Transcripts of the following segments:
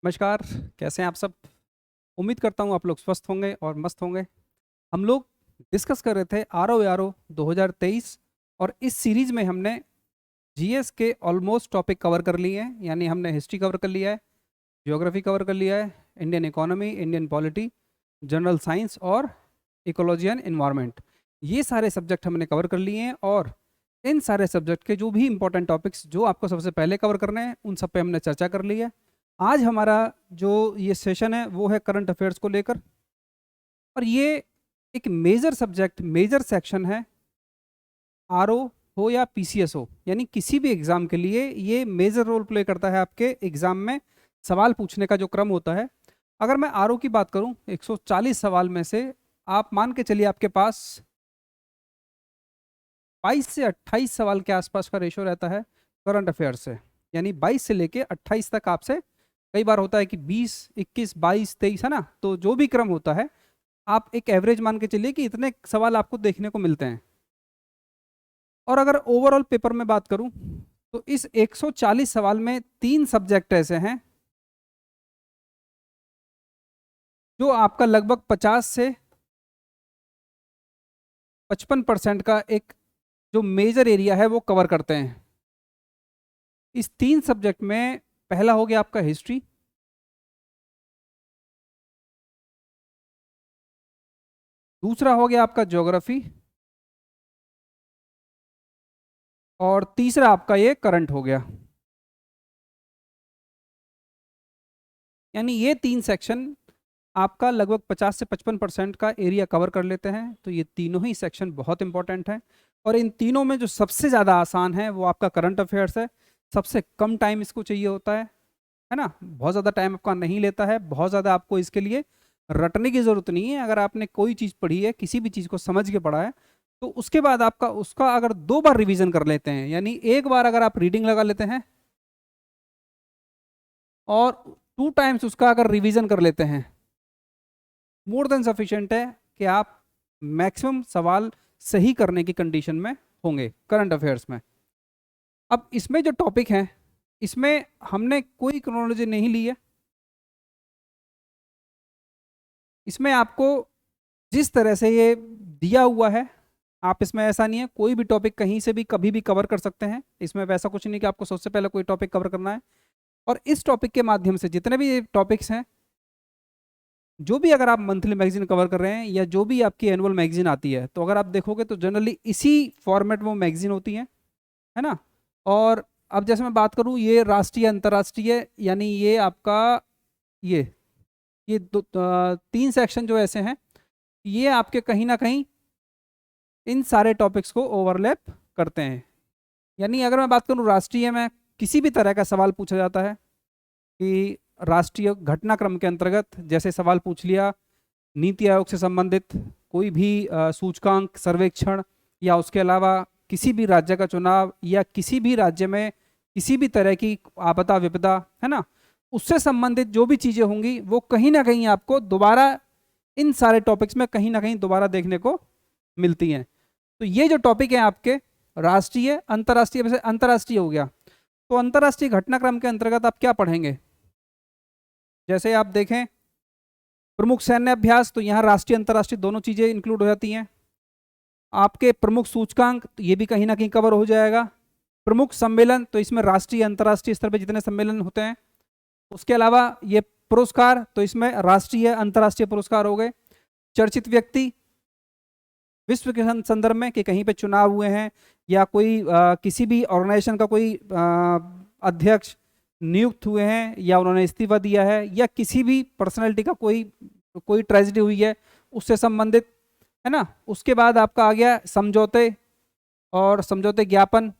नमस्कार। कैसे हैं आप सब? उम्मीद करता हूँ आप लोग स्वस्थ होंगे और मस्त होंगे। हम लोग डिस्कस कर रहे थे आर ओ 2023 और इस सीरीज में हमने जीएस के ऑलमोस्ट टॉपिक कवर कर लिए हैं। यानी हमने हिस्ट्री कवर कर लिया है, ज्योग्राफी कवर कर लिया है, Indian economy, Indian polity, general science और इकोलॉजी एंड इन्वायरमेंट। ये सारे सब्जेक्ट हमने कवर कर लिए हैं और इन सारे सब्जेक्ट के जो भी इंपॉर्टेंट टॉपिक्स जो आपको सबसे पहले कवर करने हैं उन सब पे हमने चर्चा कर ली है। आज हमारा जो ये सेशन है वो है करंट अफेयर्स को लेकर, और ये एक मेजर सब्जेक्ट, मेजर सेक्शन है। आरओ हो या पीसीएस हो, यानी किसी भी एग्जाम के लिए ये मेजर रोल प्ले करता है आपके एग्जाम में सवाल पूछने का जो क्रम होता है। अगर मैं आरओ की बात करूं, 140 सवाल में से आप मान के चलिए आपके पास 22 से 28 सवाल के आसपास का रेशो रहता है करंट अफेयर से। यानी 22 से लेके 28 तक आपसे, कई बार होता है कि 20, 21, 22, 23, है ना। तो जो भी क्रम होता है आप एक एवरेज मान के चलिए कि इतने सवाल आपको देखने को मिलते हैं। और अगर ओवरऑल पेपर में बात करूं तो इस 140 सवाल में 3 सब्जेक्ट ऐसे हैं जो आपका लगभग 50 से 55% का एक जो मेजर एरिया है वो कवर करते हैं। इस 3 सब्जेक्ट में पहला हो गया आपका हिस्ट्री, दूसरा हो गया आपका ज्योग्राफी, और तीसरा आपका ये करंट हो गया। यानी ये 3 सेक्शन आपका लगभग 50 से 55% का एरिया कवर कर लेते हैं। तो ये तीनों ही सेक्शन बहुत इंपॉर्टेंट हैं, और इन तीनों में जो सबसे ज़्यादा आसान है वो आपका करंट अफेयर्स है। सबसे कम टाइम इसको चाहिए होता है ना। बहुत ज़्यादा टाइम आपका नहीं लेता है, बहुत ज़्यादा आपको इसके लिए रटने की ज़रूरत नहीं है। अगर आपने कोई चीज़ पढ़ी है, किसी भी चीज़ को समझ के पढ़ा है, तो उसके बाद आपका उसका अगर 2 बार रिवीजन कर लेते हैं, यानी एक बार अगर आप रीडिंग लगा लेते हैं और 2 टाइम्स उसका अगर रिवीजन कर लेते हैं, मोर देन सफिशिएंट है कि आप मैक्सिमम सवाल सही करने की कंडीशन में होंगे करंट अफेयर्स में। अब इसमें जो टॉपिक हैं, इसमें हमने कोई क्रोनोलॉजी नहीं ली है। इसमें आपको जिस तरह से ये दिया हुआ है, आप इसमें ऐसा नहीं है कोई भी टॉपिक कहीं से भी कभी भी कवर कर सकते हैं। इसमें वैसा कुछ नहीं कि आपको सबसे पहले कोई टॉपिक कवर करना है। और इस टॉपिक के माध्यम से जितने भी टॉपिक्स हैं, जो भी अगर आप मंथली मैगजीन कवर कर रहे हैं या जो भी आपकी एनुअल मैगजीन आती है, तो अगर आप देखोगे तो जनरली इसी फॉर्मेट में वो मैगजीन होती है ना। और अब जैसे मैं बात करूं, ये राष्ट्रीय अंतर्राष्ट्रीय, यानी ये आपका ये ये 3 सेक्शन जो ऐसे हैं, ये आपके कहीं ना कहीं इन सारे टॉपिक्स को ओवरलैप करते हैं। यानी अगर मैं बात करूं राष्ट्रीय में, किसी भी तरह का सवाल पूछा जाता है कि राष्ट्रीय घटनाक्रम के अंतर्गत, जैसे सवाल पूछ लिया नीति आयोग से संबंधित कोई भी सूचकांक सर्वेक्षण, या उसके अलावा किसी भी राज्य का चुनाव, या किसी भी राज्य में किसी भी तरह की आपदा विपदा, है ना, उससे संबंधित जो भी चीज़ें होंगी वो कहीं ना कहीं आपको दोबारा इन सारे टॉपिक्स में कहीं ना कहीं दोबारा देखने को मिलती हैं। तो ये जो टॉपिक है आपके राष्ट्रीय अंतर्राष्ट्रीय, वैसे अंतर्राष्ट्रीय हो गया, तो अंतर्राष्ट्रीय घटनाक्रम के अंतर्गत आप क्या पढ़ेंगे? जैसे आप देखें प्रमुख सैन्य अभ्यास, तो यहाँ राष्ट्रीय अंतर्राष्ट्रीय दोनों चीज़ें इंक्लूड हो जाती हैं। आपके प्रमुख सूचकांक, तो ये भी कहीं ना कहीं कवर हो जाएगा। प्रमुख सम्मेलन, तो इसमें राष्ट्रीय अंतर्राष्ट्रीय स्तर पर जितने सम्मेलन होते हैं। उसके अलावा ये पुरस्कार, तो इसमें राष्ट्रीय अंतर्राष्ट्रीय पुरस्कार हो गए। चर्चित व्यक्ति विश्व के संदर्भ में कि कहीं पे चुनाव हुए हैं, या कोई किसी भी ऑर्गेनाइजेशन का कोई अध्यक्ष नियुक्त हुए हैं, या उन्होंने इस्तीफा दिया है, या किसी भी पर्सनैलिटी का कोई कोई ट्रेजेडी हुई है उससे संबंधित, है ना। उसके बाद आपका आ गया समझौते और समझौते ज्ञापन,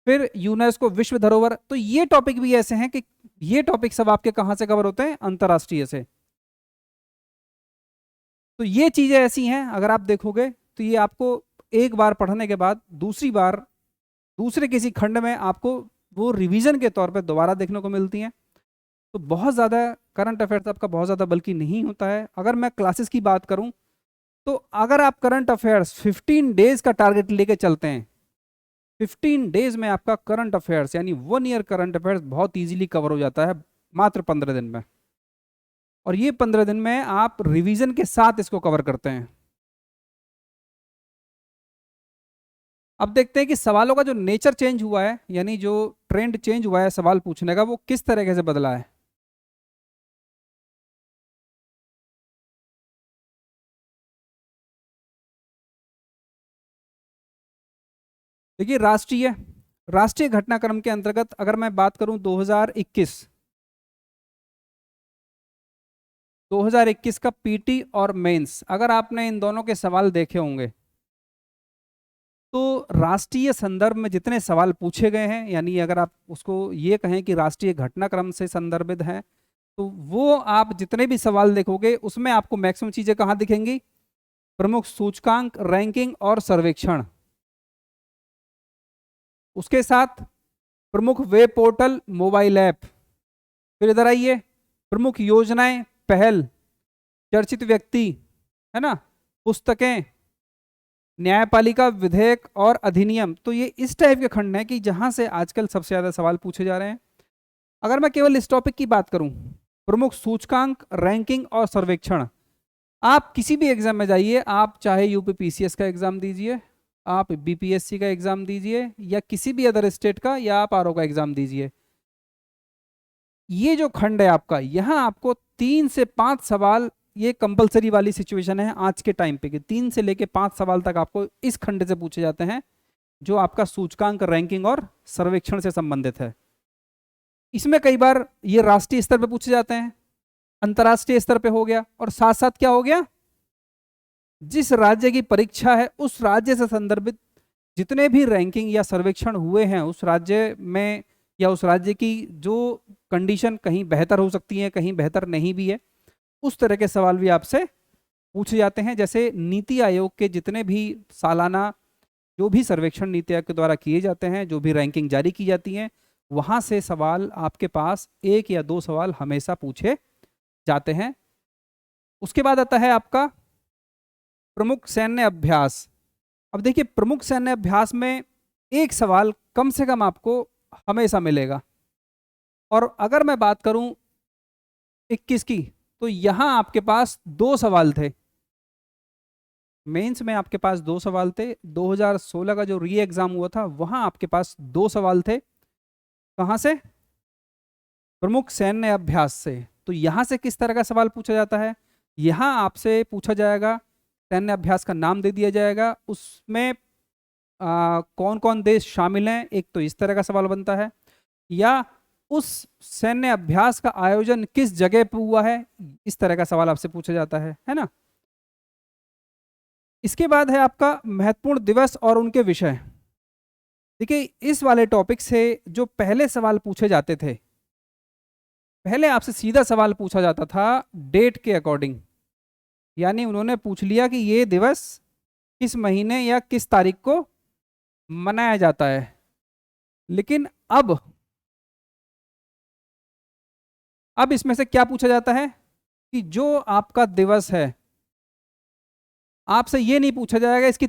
फिर यूनेस्को विश्व धरोहर। तो ये टॉपिक भी ऐसे हैं कि ये टॉपिक सब आपके कहाँ से कवर होते हैं? अंतर्राष्ट्रीय से। तो ये चीज़ें ऐसी हैं, अगर आप देखोगे तो ये आपको एक बार पढ़ने के बाद दूसरी बार दूसरे किसी खंड में आपको वो रिवीजन के तौर पे दोबारा देखने को मिलती हैं। तो बहुत ज़्यादा करंट अफेयर्स आपका बहुत ज़्यादा बल्कि नहीं होता है। अगर मैं क्लासेस की बात करूं, तो अगर आप करंट अफेयर्स 15 डेज का टारगेट लेके चलते हैं, 15 डेज में आपका करंट अफेयर्स यानी 1 ईयर करंट अफेयर्स बहुत ईजिली कवर हो जाता है। मात्र 15 दिन में। और ये 15 दिन में आप रिवीजन के साथ इसको कवर करते हैं। अब देखते हैं कि सवालों का जो नेचर चेंज हुआ है, यानी जो ट्रेंड चेंज हुआ है सवाल पूछने का, वो किस तरीके से बदला है। देखिए, राष्ट्रीय घटनाक्रम के अंतर्गत अगर मैं बात करूं 2021 का पीटी और मेंस, अगर आपने इन दोनों के सवाल देखे होंगे तो राष्ट्रीय संदर्भ में जितने सवाल पूछे गए हैं, यानी अगर आप उसको ये कहें कि राष्ट्रीय घटनाक्रम से संदर्भित हैं, तो वो आप जितने भी सवाल देखोगे उसमें आपको मैक्सिमम चीजें कहाँ दिखेंगी, प्रमुख सूचकांक, रैंकिंग और सर्वेक्षण। उसके साथ प्रमुख वेब पोर्टल, मोबाइल ऐप। फिर इधर आइए, प्रमुख योजनाएं, पहल, चर्चित व्यक्ति, है ना, पुस्तकें, न्यायपालिका विधेयक और अधिनियम। तो ये इस टाइप के खंड हैं कि जहां से आजकल सबसे ज्यादा सवाल पूछे जा रहे हैं। अगर मैं केवल इस टॉपिक की बात करूं, प्रमुख सूचकांक, रैंकिंग और सर्वेक्षण, आप किसी भी एग्जाम में जाइए, आप चाहे यूपी पीसीएस का एग्जाम दीजिए, आप बीपीएससी का एग्जाम दीजिए, या किसी भी अदर स्टेट का, या आप आरओ का एग्जाम दीजिए, ये जो खंड है आपका, यहाँ आपको 3 से 5 सवाल, ये कंपलसरी वाली सिचुएशन है आज के टाइम पे कि 3 से लेके 5 सवाल तक आपको इस खंड से पूछे जाते हैं, जो आपका सूचकांक, रैंकिंग और सर्वेक्षण से संबंधित है। इसमें कई बार ये राष्ट्रीय स्तर पे पूछे जाते हैं, अंतर्राष्ट्रीय स्तर पे हो गया, और साथ साथ क्या हो गया, जिस राज्य की परीक्षा है उस राज्य से संदर्भित जितने भी रैंकिंग या सर्वेक्षण हुए हैं उस राज्य में, या उस राज्य की जो कंडीशन कहीं बेहतर हो सकती है, कहीं बेहतर नहीं भी है, उस तरह के सवाल भी आपसे पूछे जाते हैं। जैसे नीति आयोग के जितने भी सालाना जो भी सर्वेक्षण नीति आयोग के द्वारा किए जाते हैं, जो भी रैंकिंग जारी की जाती है, वहां से सवाल आपके पास 1 या 2 सवाल हमेशा पूछे जाते हैं। उसके बाद आता है आपका प्रमुख सैन्य अभ्यास। अब देखिए, प्रमुख सैन्य अभ्यास में एक सवाल कम से कम आपको हमेशा मिलेगा। और अगर मैं बात करूं 21 की, तो यहां आपके पास 2 सवाल थे, मेंस में आपके पास 2 सवाल थे। 2016 का जो री एग्जाम हुआ था वहां आपके पास 2 सवाल थे। कहां से? प्रमुख सैन्य अभ्यास से। तो यहां से किस तरह का सवाल पूछा जाता है, यहां आपसे पूछा जाएगा, सैन्य अभ्यास का नाम दे दिया जाएगा, उसमें कौन कौन देश शामिल हैं, एक तो इस तरह का सवाल बनता है, या उस सैन्य अभ्यास का आयोजन किस जगह पर हुआ है, इस तरह का सवाल आपसे पूछा जाता है ना। इसके बाद है आपका महत्वपूर्ण दिवस और उनके विषय। देखिए, इस वाले टॉपिक से जो पहले सवाल पूछे जाते थे, पहले आपसे सीधा सवाल पूछा जाता था डेट के अकॉर्डिंग, यानी उन्होंने पूछ लिया कि ये दिवस किस महीने या किस तारीख को मनाया जाता है। लेकिन अब इसमें से क्या पूछा जाता है कि जो आपका दिवस है, आपसे ये नहीं पूछा जाएगा इसकी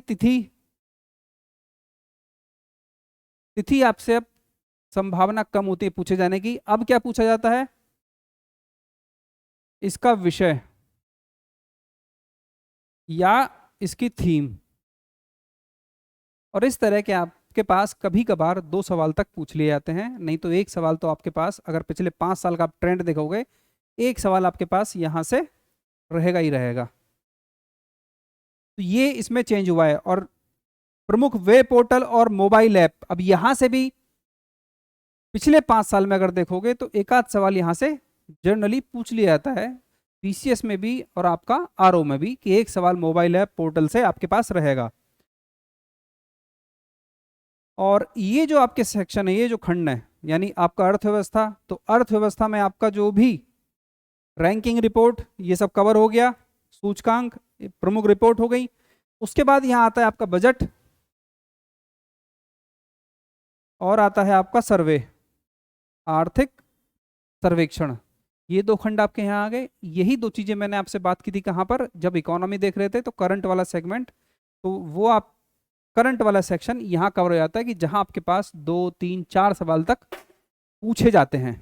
तिथि आपसे अब संभावना कम होती है पूछे जाने की। अब क्या पूछा जाता है, इसका विषय या इसकी थीम। और इस तरह के आपके पास कभी कभार 2 सवाल तक पूछ लिए जाते हैं, नहीं तो एक सवाल तो आपके पास, अगर पिछले 5 साल का आप ट्रेंड देखोगे, एक सवाल आपके पास यहां से रहेगा ही रहेगा। तो ये इसमें चेंज हुआ है। और प्रमुख वेब पोर्टल और मोबाइल ऐप, अब यहां से भी पिछले 5 साल में अगर देखोगे तो एक आध सवाल यहां से जनरली पूछ लिया जाता है, पीसीएस में भी और आपका आरओ में भी, कि एक सवाल मोबाइल ऐप पोर्टल से आपके पास रहेगा। और ये जो आपके सेक्शन है, ये जो खंड है, यानी आपका अर्थव्यवस्था, तो अर्थव्यवस्था में आपका जो भी रैंकिंग रिपोर्ट, ये सब कवर हो गया, सूचकांक, प्रमुख रिपोर्ट हो गई। उसके बाद यहां आता है आपका बजट, और आता है आपका सर्वे, आर्थिक सर्वेक्षण। ये 2 खंड आपके यहाँ आ गए। यही 2 चीजें मैंने आपसे बात की थी कहाँ पर, जब इकोनॉमी देख रहे थे, तो करंट वाला सेगमेंट, तो वो आप करंट वाला सेक्शन यहाँ कवर हो जाता है कि जहां आपके पास 2, 3, 4 सवाल तक पूछे जाते हैं।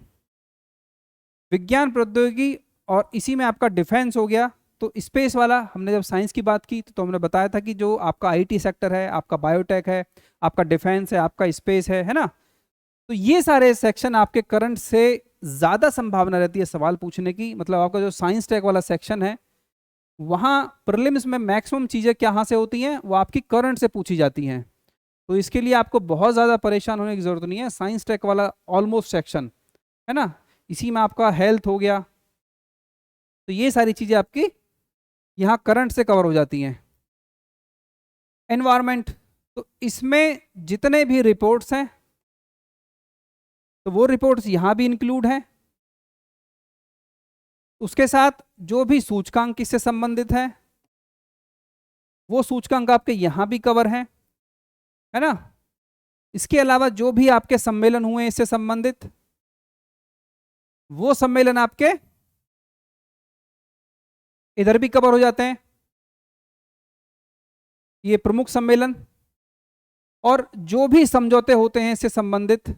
विज्ञान प्रौद्योगिकी और इसी में आपका डिफेंस हो गया। तो स्पेस वाला हमने जब साइंस की बात की तो हमने बताया था कि जो आपका आईटी सेक्टर है, आपका बायोटेक है, आपका डिफेंस है, आपका स्पेस है ना। तो ये सारे सेक्शन आपके करंट से ज़्यादा संभावना रहती है सवाल पूछने की। मतलब आपका जो साइंस टेक वाला सेक्शन है वहाँ प्रीलिम्स में मैक्सिमम चीज़ें कहाँ से होती हैं, वो आपकी करंट से पूछी जाती हैं। तो इसके लिए आपको बहुत ज़्यादा परेशान होने की ज़रूरत नहीं है। साइंस टेक वाला ऑलमोस्ट सेक्शन है ना, इसी में आपका हेल्थ हो गया, तो ये सारी चीज़ें आपकी यहाँ करंट से कवर हो जाती हैं। एनवायरमेंट, तो इसमें जितने भी रिपोर्ट्स हैं तो वो रिपोर्ट्स यहाँ भी इंक्लूड हैं। उसके साथ जो भी सूचकांक इससे संबंधित है वो सूचकांक आपके यहाँ भी कवर हैं, है ना। इसके अलावा जो भी आपके सम्मेलन हुए इससे संबंधित वो सम्मेलन आपके इधर भी कवर हो जाते हैं, ये प्रमुख सम्मेलन। और जो भी समझौते होते हैं इससे संबंधित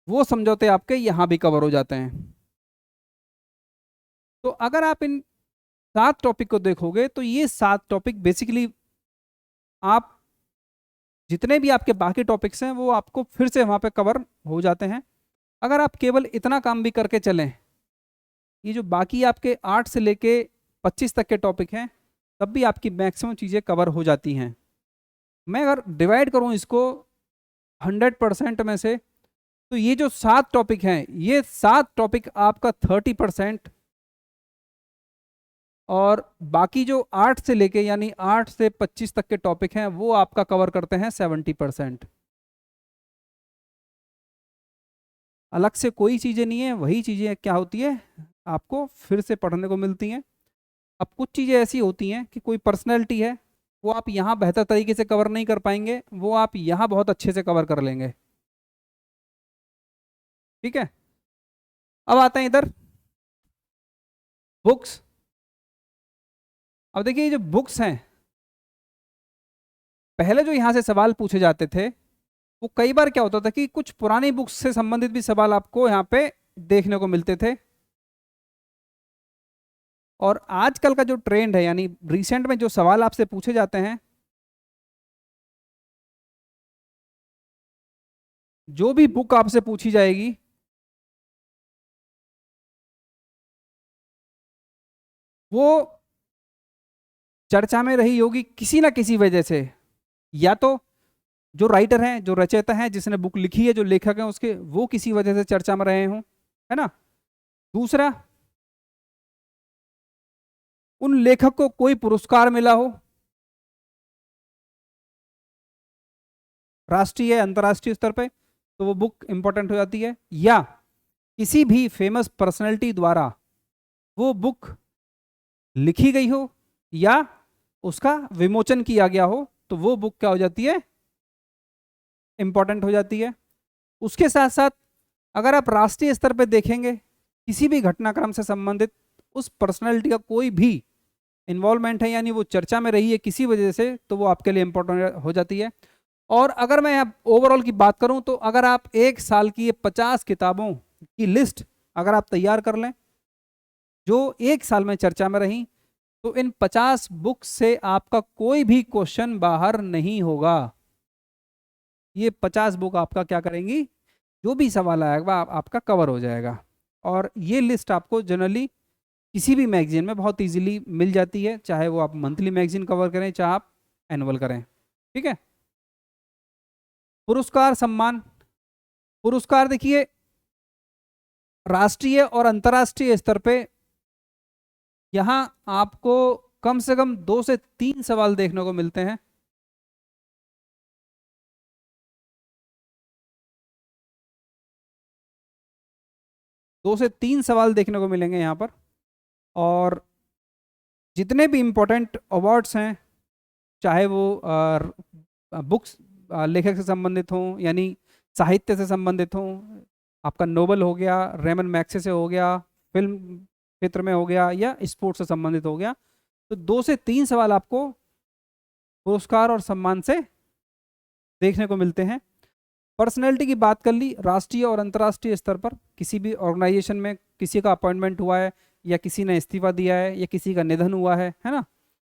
वो समझौते आपके यहां भी कवर हो जाते हैं। तो अगर आप इन 7 टॉपिक को देखोगे तो ये 7 टॉपिक बेसिकली आप जितने भी आपके बाकी टॉपिक्स हैं वो आपको फिर से वहां पे कवर हो जाते हैं। अगर आप केवल इतना काम भी करके चलें, ये जो बाकी आपके 8 से लेके 25 तक के टॉपिक हैं तब भी आपकी मैक्सिमम चीज़ें कवर हो जाती हैं। मैं अगर डिवाइड करूं इसको 100% में से, तो ये जो 7 टॉपिक हैं ये 7 टॉपिक आपका 30%, और बाकी जो 8 से लेके यानी 8 से 25 तक के टॉपिक हैं वो आपका कवर करते हैं 70%। अलग से कोई चीज़ें नहीं है, वही चीज़ें क्या होती है आपको फिर से पढ़ने को मिलती हैं। अब कुछ चीज़ें ऐसी होती हैं कि कोई पर्सनैलिटी है वो आप यहाँ बेहतर तरीके से कवर नहीं कर पाएंगे, वो आप यहाँ बहुत अच्छे से कवर कर लेंगे। ठीक है, अब आते हैं इधर बुक्स। अब देखिए ये जो बुक्स हैं, पहले जो यहाँ से सवाल पूछे जाते थे वो कई बार क्या होता था कि कुछ पुरानी बुक्स से संबंधित भी सवाल आपको यहाँ पे देखने को मिलते थे। और आजकल का जो ट्रेंड है यानी रिसेंट में जो सवाल आपसे पूछे जाते हैं, जो भी बुक आपसे पूछी जाएगी वो चर्चा में रही होगी किसी ना किसी वजह से। या तो जो राइटर हैं, जो रचयिता हैं, जिसने बुक लिखी है, जो लेखक हैं उसके, वो किसी वजह से चर्चा में रहे हों, है ना। दूसरा, उन लेखक को कोई पुरस्कार मिला हो, राष्ट्रीय अंतर्राष्ट्रीय स्तर पे, तो वो बुक इंपॉर्टेंट हो जाती है। या किसी भी फेमस पर्सनैलिटी द्वारा वो बुक लिखी गई हो या उसका विमोचन किया गया हो, तो वो बुक क्या हो जाती है, इंपॉर्टेंट हो जाती है। उसके साथ साथ अगर आप राष्ट्रीय स्तर पर देखेंगे किसी भी घटनाक्रम से संबंधित उस पर्सनैलिटी का कोई भी इन्वॉल्वमेंट है यानी वो चर्चा में रही है किसी वजह से, तो वो आपके लिए इंपॉर्टेंट हो जाती है। और अगर मैं अब ओवरऑल की बात करूं तो अगर आप एक साल की 50 किताबों की लिस्ट अगर आप तैयार कर लें जो एक साल में चर्चा में रही, तो इन 50 बुक से आपका कोई भी क्वेश्चन बाहर नहीं होगा। ये 50 बुक आपका क्या करेंगी, जो भी सवाल आएगा आपका कवर हो जाएगा। और ये लिस्ट आपको जनरली किसी भी मैगजीन में बहुत इजीली मिल जाती है, चाहे वो आप मंथली मैगजीन कवर करें चाहे आप एनुअल करें। ठीक है, पुरस्कार सम्मान। पुरस्कार देखिए राष्ट्रीय और अंतर्राष्ट्रीय स्तर पे यहाँ आपको कम से कम 2 से 3 सवाल देखने को मिलते हैं। दो से तीन सवाल देखने को मिलेंगे यहाँ पर। और जितने भी इम्पोर्टेंट अवार्ड्स हैं, चाहे वो बुक्स लेखक से संबंधित हों यानी साहित्य से संबंधित हों, आपका नोबल हो गया, रेमन मैग्सेसे से हो गया, फिल्म क्षेत्र में हो गया या स्पोर्ट्स से संबंधित हो गया, तो 2 से 3 सवाल आपको पुरस्कार और सम्मान से देखने को मिलते हैं। पर्सनैलिटी की बात कर ली, राष्ट्रीय और अंतर्राष्ट्रीय स्तर पर किसी भी ऑर्गेनाइजेशन में किसी का अपॉइंटमेंट हुआ है, या किसी ने इस्तीफा दिया है, या किसी का निधन हुआ है ना,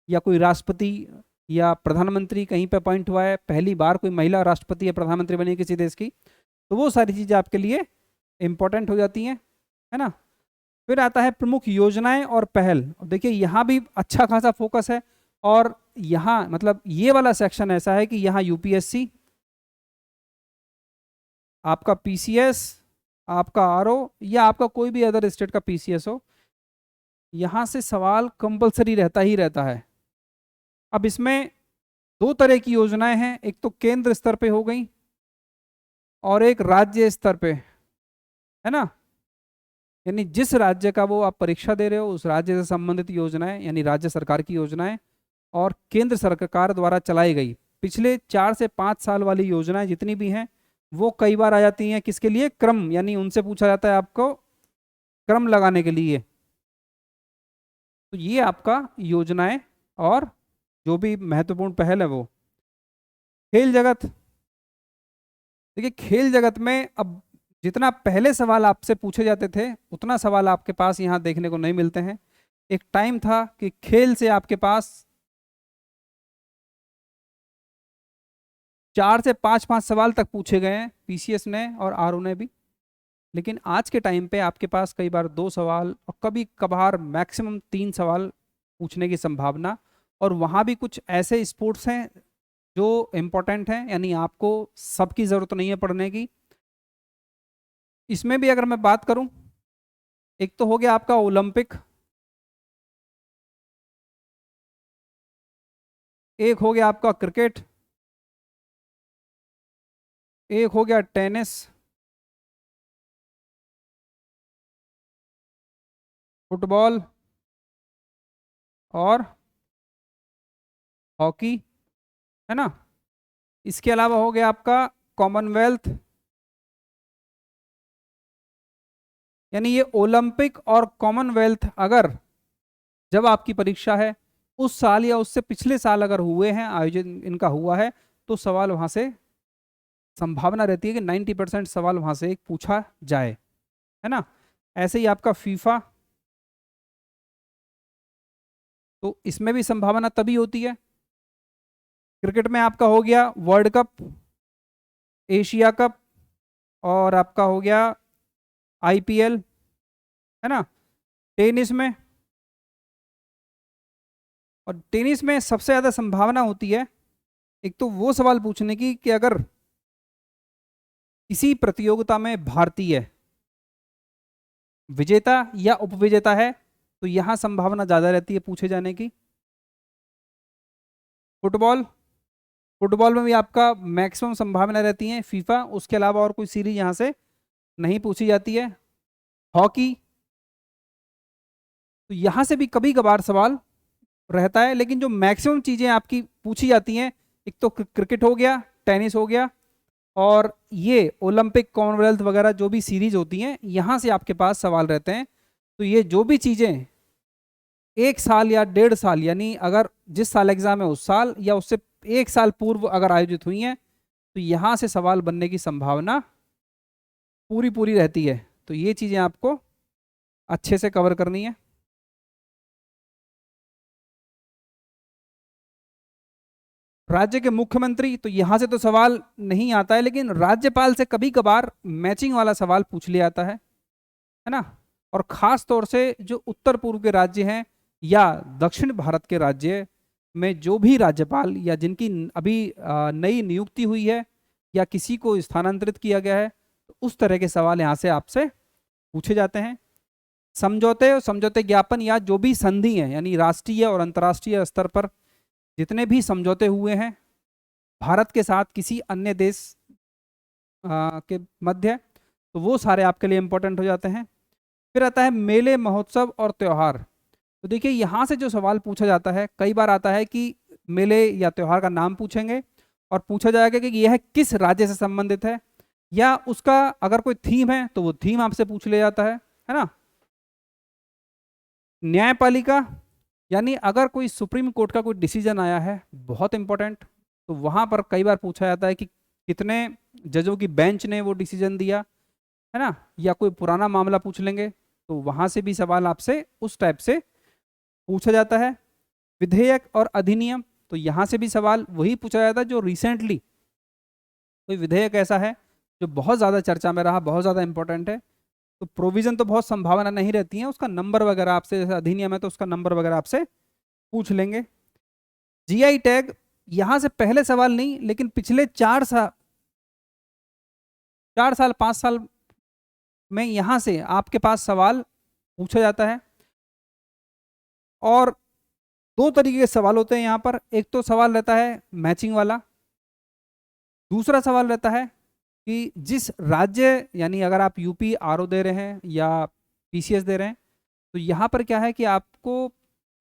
या कोई राष्ट्रपति या प्रधानमंत्री कहीं पे अपॉइंट हुआ है, पहली बार कोई महिला राष्ट्रपति या प्रधानमंत्री बनी है किसी देश की, तो वो सारी चीज़ें आपके लिए इंपॉर्टेंट हो जाती हैं, है ना। फिर आता है प्रमुख योजनाएं और पहल। देखिए यहाँ भी अच्छा खासा फोकस है, और यहाँ मतलब ये वाला सेक्शन ऐसा है कि यहाँ यूपीएससी, आपका पीसीएस, आपका आरओ, या आपका कोई भी अदर स्टेट का पीसीएस हो, यहाँ से सवाल कंपलसरी रहता ही रहता है। अब इसमें दो तरह की योजनाएं हैं, एक तो केंद्र स्तर पे हो गई और एक राज्य स्तर पे, है ना। यानी जिस राज्य का वो आप परीक्षा दे रहे हो उस राज्य से संबंधित योजनाएं, यानी राज्य सरकार की योजनाएं, और केंद्र सरकार द्वारा चलाई गई पिछले 4 से 5 साल वाली योजनाएं जितनी भी हैं, वो कई बार आ जाती हैं किसके लिए, क्रम, यानी उनसे पूछा जाता है आपको क्रम लगाने के लिए। तो ये आपका योजनाएं और जो भी महत्वपूर्ण पहल है वो। खेल जगत, देखिए खेल जगत में अब जितना पहले सवाल आपसे पूछे जाते थे उतना सवाल आपके पास यहाँ देखने को नहीं मिलते हैं। एक टाइम था कि खेल से आपके पास 4 से 5 सवाल तक पूछे गए हैं पीसीएस ने और आरओ ने भी, लेकिन आज के टाइम पे आपके पास कई बार 2 सवाल और कभी कभार मैक्सिमम 3 सवाल पूछने की संभावना। और वहाँ भी कुछ ऐसे स्पोर्ट्स हैं जो इम्पोर्टेंट हैं, यानी आपको सबकी ज़रूरत नहीं है पढ़ने की। इसमें भी अगर मैं बात करूं, एक तो हो गया आपका ओलंपिक, एक हो गया आपका क्रिकेट, एक हो गया टेनिस, फुटबॉल और हॉकी, है ना। इसके अलावा हो गया आपका कॉमनवेल्थ, यानी ये ओलंपिक और कॉमनवेल्थ अगर जब आपकी परीक्षा है उस साल या उससे पिछले साल अगर हुए हैं, आयोजन इनका हुआ है, तो सवाल वहां से संभावना रहती है कि 90% सवाल वहां से एक पूछा जाए, है ना। ऐसे ही आपका फीफा, तो इसमें भी संभावना तभी होती है। क्रिकेट में आपका हो गया वर्ल्ड कप, एशिया कप, और आपका हो गया आईपीएल, है ना। टेनिस में, और टेनिस में सबसे ज़्यादा संभावना होती है एक तो वो सवाल पूछने की कि अगर किसी प्रतियोगिता में भारतीय विजेता या उपविजेता है तो यहां संभावना ज़्यादा रहती है पूछे जाने की। फुटबॉल, फुटबॉल में भी आपका मैक्सिमम संभावना रहती है फीफा, उसके अलावा और कोई सीरीज यहां से नहीं पूछी जाती है। हॉकी, तो यहां से भी कभी कभार सवाल रहता है, लेकिन जो मैक्सिमम चीज़ें आपकी पूछी जाती हैं, एक तो क्रिकेट हो गया, टेनिस हो गया, और ये ओलंपिक कॉमनवेल्थ वगैरह जो भी सीरीज होती हैं यहाँ से आपके पास सवाल रहते हैं। तो ये जो भी चीज़ें 1 साल या 1.5 साल, यानी अगर जिस साल एग्जाम है उस साल या उससे 1 साल पूर्व अगर आयोजित हुई हैं, तो यहाँ से सवाल बनने की संभावना पूरी पूरी रहती है। तो ये चीज़ें आपको अच्छे से कवर करनी है। राज्य के मुख्यमंत्री, तो यहाँ से तो सवाल नहीं आता है, लेकिन राज्यपाल से कभी कभार मैचिंग वाला सवाल पूछ लिया जाता है ना। और खास तौर से जो उत्तर पूर्व के राज्य हैं या दक्षिण भारत के राज्य में जो भी राज्यपाल या जिनकी अभी नई नियुक्ति हुई है या किसी को स्थानांतरित किया गया है, तो उस तरह के सवाल यहाँ से आपसे पूछे जाते हैं। समझौते और समझौते ज्ञापन या जो भी संधि है, यानी राष्ट्रीय और अंतर्राष्ट्रीय स्तर पर जितने भी समझौते हुए हैं भारत के साथ किसी अन्य देश के मध्य, तो वो सारे आपके लिए इम्पोर्टेंट हो जाते हैं। फिर आता है मेले, महोत्सव और त्यौहार। तो देखिए यहाँ से जो सवाल पूछा जाता है, कई बार आता है कि मेले या त्यौहार का नाम पूछेंगे और पूछा जाएगा कि यह किस राज्य से संबंधित है, या उसका अगर कोई थीम है तो वो थीम आपसे पूछ लिया जाता है ना। न्यायपालिका, यानी अगर कोई सुप्रीम कोर्ट का कोई डिसीजन आया है बहुत इंपॉर्टेंट, तो वहां पर कई बार पूछा जाता है कि कितने जजों की बेंच ने वो डिसीजन दिया, है ना। या कोई पुराना मामला पूछ लेंगे तो वहाँ से भी सवाल आपसे उस टाइप से पूछा जाता है। विधेयक और अधिनियम, तो यहाँ से भी सवाल वही पूछा जाता है जो रिसेंटली कोई विधेयक ऐसा है जो बहुत ज़्यादा चर्चा में रहा, बहुत ज़्यादा इंपॉर्टेंट है, तो प्रोविज़न तो बहुत संभावना नहीं रहती है, उसका नंबर वगैरह आपसे, जैसे अधिनियम है तो उसका नंबर वगैरह आपसे पूछ लेंगे। जीआई टैग, यहाँ से पहले सवाल नहीं, लेकिन पिछले 4 साल 5 साल में यहाँ से आपके पास सवाल पूछा जाता है। और 2 तरीके के सवाल होते हैं यहाँ पर। एक तो सवाल रहता है मैचिंग वाला, दूसरा सवाल रहता है कि जिस राज्य, यानी अगर आप यूपी आरओ दे रहे हैं या पीसीएस दे रहे हैं, तो यहाँ पर क्या है कि आपको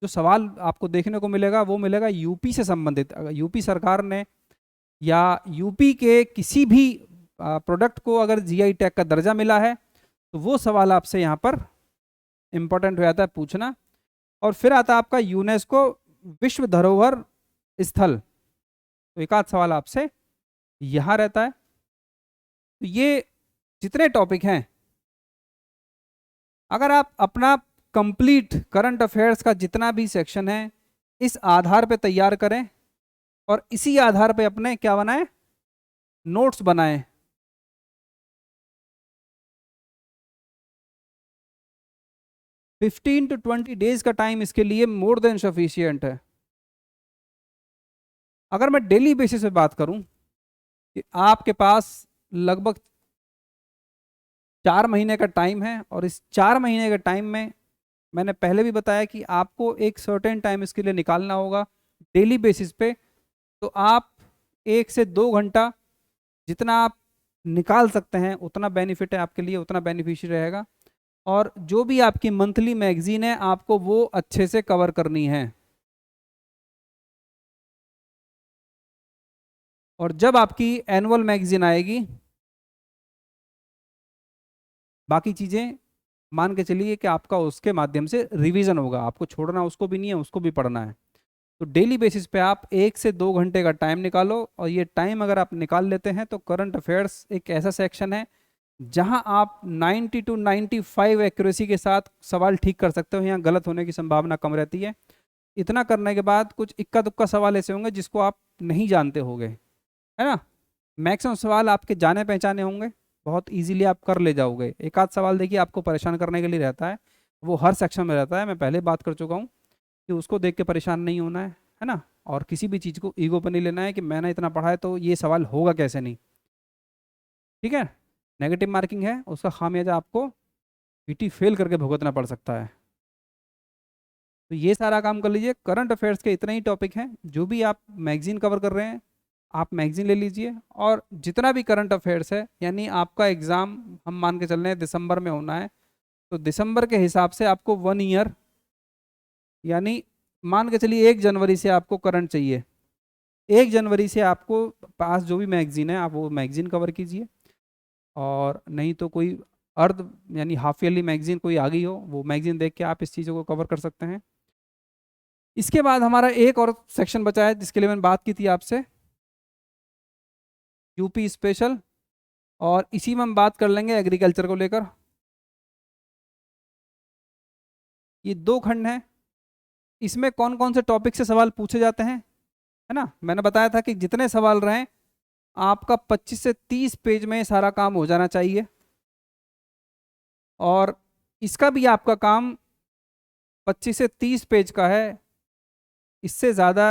जो सवाल आपको देखने को मिलेगा वो मिलेगा यूपी से संबंधित। अगर यूपी सरकार ने या यूपी के किसी भी प्रोडक्ट को अगर जीआई टैग का दर्जा मिला है तो वो सवाल आपसे यहाँ पर इम्पोर्टेंट हो जाता है पूछना। और फिर आता है आपका यूनेस्को विश्व धरोहर स्थल, तो एक आध सवाल आपसे यहाँ रहता है। तो ये जितने टॉपिक हैं, अगर आप अपना कंप्लीट करंट अफेयर्स का जितना भी सेक्शन है इस आधार पे तैयार करें और इसी आधार पे अपने क्या बनाएं, नोट्स बनाएं। 15 to 20 डेज का टाइम इसके लिए मोर देन सफिशियंट है। अगर मैं डेली बेसिस पे बात करूं कि आपके पास लगभग 4 महीने का टाइम है, और इस 4 महीने के टाइम में मैंने पहले भी बताया कि आपको एक सर्टेन टाइम इसके लिए निकालना होगा डेली बेसिस पे। तो आप 1 से 2 घंटा जितना आप निकाल सकते हैं उतना बेनिफिट है आपके लिए, उतना बेनिफिशियल रहेगा। और जो भी आपकी मंथली मैगजीन है आपको वो अच्छे से कवर करनी है। और जब आपकी एनुअल मैगजीन आएगी, बाकी चीज़ें मान के चलिए कि आपका उसके माध्यम से रिवीजन होगा, आपको छोड़ना उसको भी नहीं है, उसको भी पढ़ना है। तो डेली बेसिस पे आप 1 से 2 घंटे का टाइम निकालो, और ये टाइम अगर आप निकाल लेते हैं तो करंट अफेयर्स एक ऐसा सेक्शन है जहां आप 90 to 95 एक्यूरेसी के साथ सवाल ठीक कर सकते हो, यहाँ गलत होने की संभावना कम रहती है। इतना करने के बाद कुछ इक्का दुक्का सवाल ऐसे होंगे जिसको आप नहीं जानते होंगे, है ना। मैक्सिमम सवाल आपके जाने पहचाने होंगे, बहुत इजीली आप कर ले जाओगे। एक आध सवाल देखिए आपको परेशान करने के लिए रहता है, वो हर सेक्शन में रहता है, मैं पहले बात कर चुका हूँ कि उसको देख के परेशान नहीं होना है ना। और किसी भी चीज़ को ईगो पर नहीं लेना है कि मैंने इतना पढ़ा है तो ये सवाल होगा कैसे नहीं, ठीक है। नेगेटिव मार्किंग है, उसका खामियाजा आपको पीटी फेल करके भुगतना पड़ सकता है। तो ये सारा काम कर लीजिए। करंट अफेयर्स के इतने ही टॉपिक हैं, जो भी आप मैगजीन कवर कर रहे हैं आप मैगजीन ले लीजिए, और जितना भी करंट अफेयर्स है, यानी आपका एग्ज़ाम हम मान के चल रहे हैं दिसंबर में होना है, तो दिसंबर के हिसाब से आपको 1 ईयर, यानी मान के चलिए 1 जनवरी से आपको करंट चाहिए, 1 जनवरी से आपको पास जो भी मैगजीन है आप वो मैगजीन कवर कीजिए। और नहीं तो कोई अर्ध यानी हाफ ईयरली मैगजीन कोई आ गई हो, वो मैगजीन देख के आप इस चीज़ों को कवर कर सकते हैं। इसके बाद हमारा एक और सेक्शन बचा है जिसके लिए मैंने बात की थी आपसे, यूपी स्पेशल, और इसी में हम बात कर लेंगे एग्रीकल्चर को लेकर। ये 2 खंड हैं, इसमें कौन कौन से टॉपिक से सवाल पूछे जाते हैं, है ना। मैंने बताया था कि जितने सवाल रहें आपका 25 से 30 पेज में सारा काम हो जाना चाहिए, और इसका भी आपका काम 25 से 30 पेज का है। इससे ज़्यादा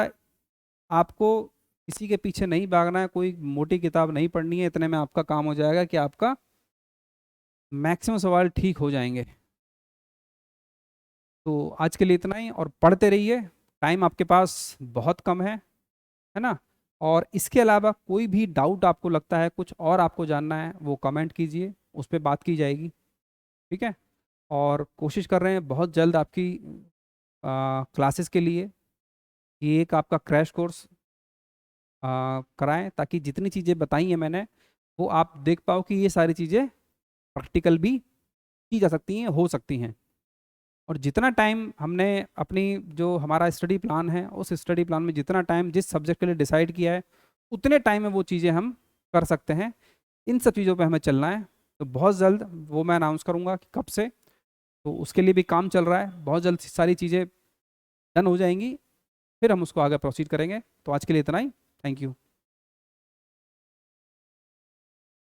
आपको किसी के पीछे नहीं भागना है, कोई मोटी किताब नहीं पढ़नी है, इतने में आपका काम हो जाएगा कि आपका मैक्सिमम सवाल ठीक हो जाएंगे। तो आज के लिए इतना ही, और पढ़ते रहिए, टाइम आपके पास बहुत कम है ना। और इसके अलावा कोई भी डाउट आपको लगता है, कुछ और आपको जानना है, वो कमेंट कीजिए, उस पर बात की जाएगी, ठीक है। और कोशिश कर रहे हैं बहुत जल्द आपकी क्लासेस के लिए ये एक आपका क्रैश कोर्स कराएं, ताकि जितनी चीज़ें बताई हैं मैंने वो आप देख पाओ कि ये सारी चीज़ें प्रैक्टिकल भी की जा सकती हैं, हो सकती हैं। और जितना टाइम हमने अपनी जो हमारा स्टडी प्लान है उस स्टडी प्लान में जितना टाइम जिस सब्जेक्ट के लिए डिसाइड किया है उतने टाइम में वो चीज़ें हम कर सकते हैं। इन सब चीज़ों पे हमें चलना है। तो बहुत जल्द वो मैं अनाउंस करूँगा कि कब से तो उसके लिए भी काम चल रहा है, बहुत जल्द सारी चीज़ें डन हो जाएंगी, फिर हम उसको आगे प्रोसीड करेंगे। तो आज के लिए इतना ही, थैंक यू।